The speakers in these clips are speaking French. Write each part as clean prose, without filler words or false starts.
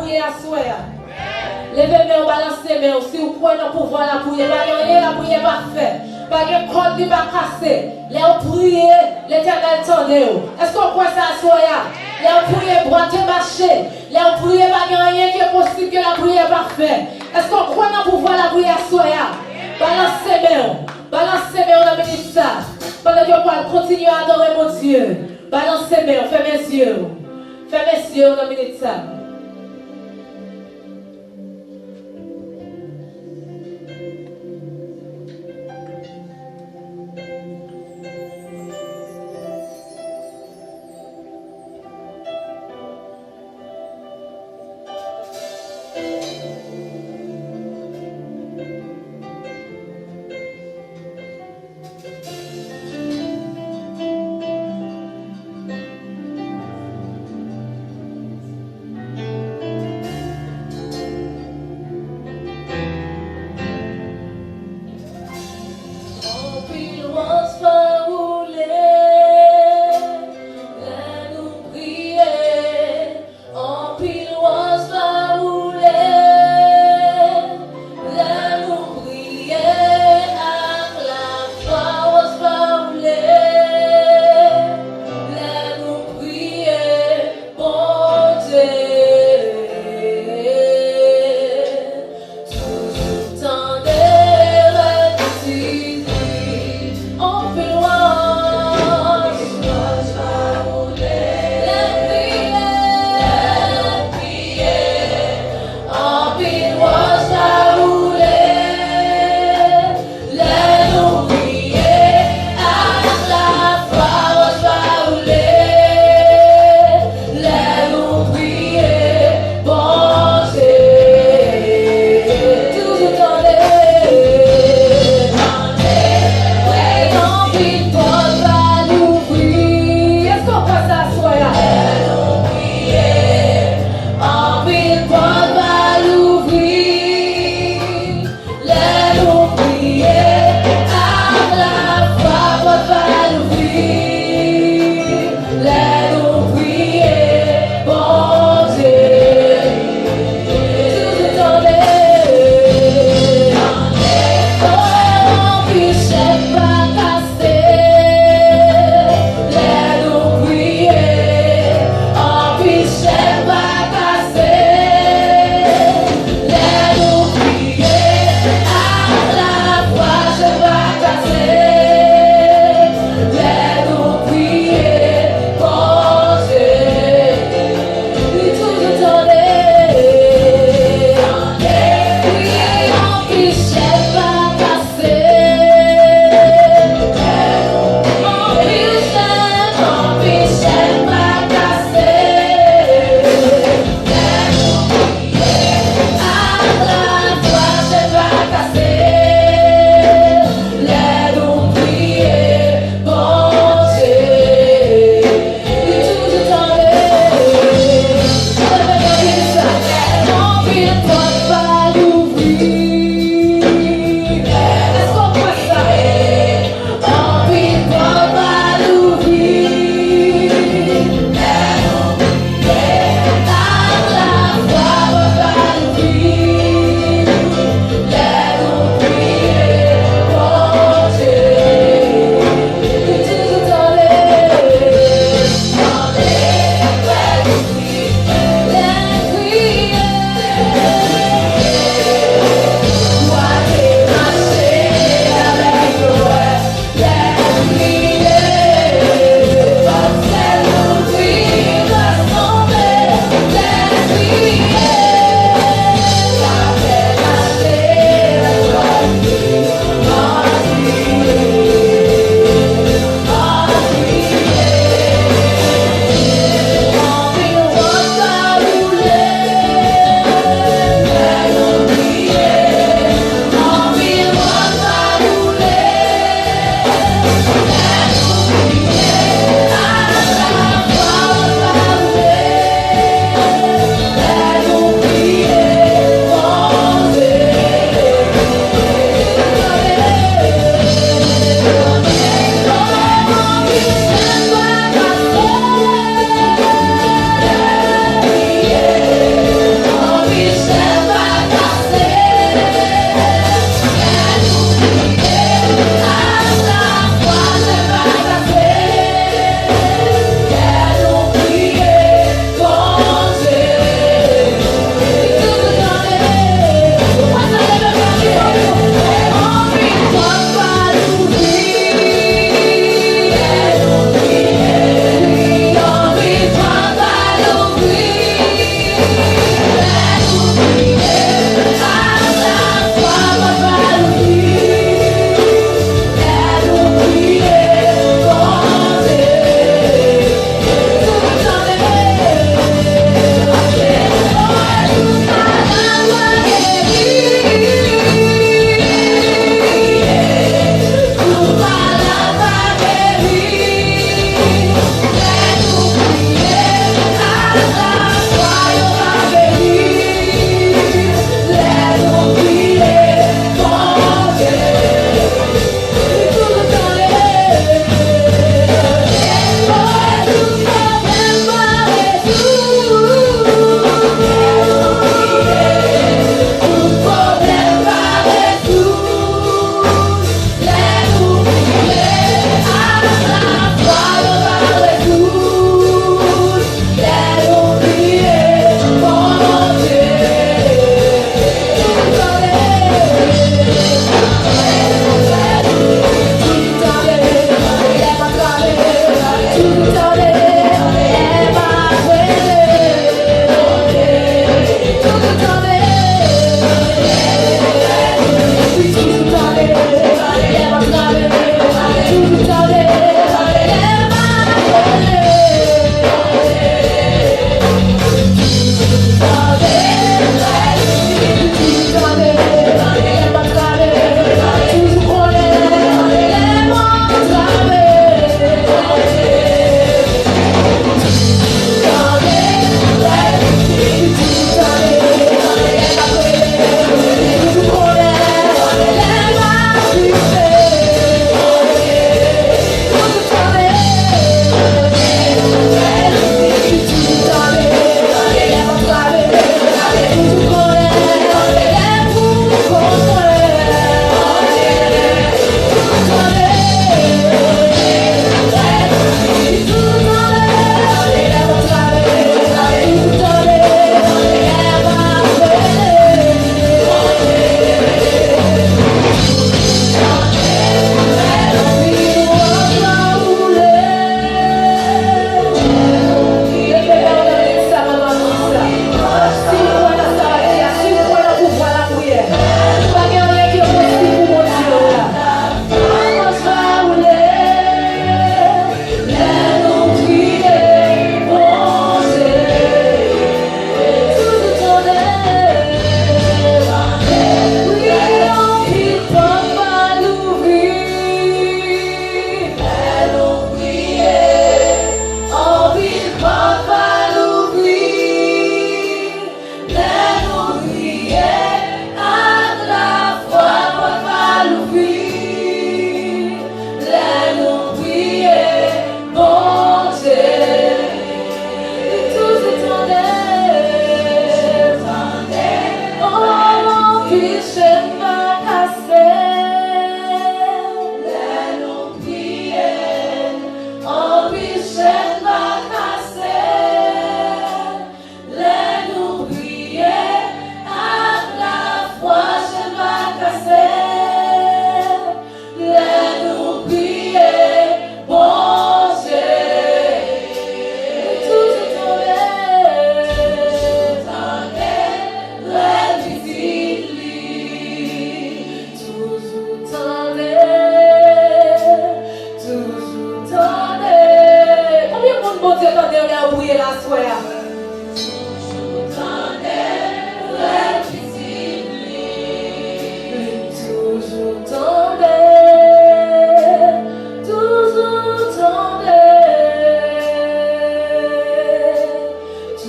prier à soi. Levez-moi, balancez moi si vous prenez le pouvoir la prier. La prière pas fait. Pas de code qui va casser. Les prier, l'éternel tendez. Est-ce qu'on croit ça à soi? Les prier, droite marcher. Les prier, pas de rien qui est possible que la prière pas fait. Est-ce qu'on croit dans le pouvoir la prière à soi? Balancez-moi dans le ministère. Pendant que vous continuez à adorer mon Dieu. Balancez-moi, fermez les yeux. Fermez les yeux dans le ministère.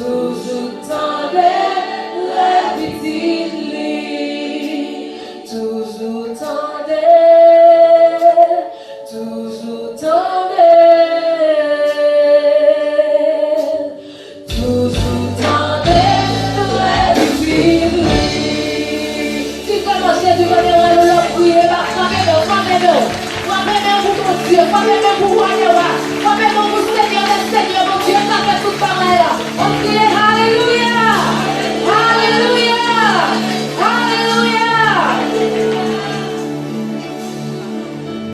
toujours tendez les petits lits, toujours tendez, toujours tendez, toujours tendez les petits lits. Si vraiment Jésus va venir à nous prier, va frapper, vous mon Dieu, frapper pour voir.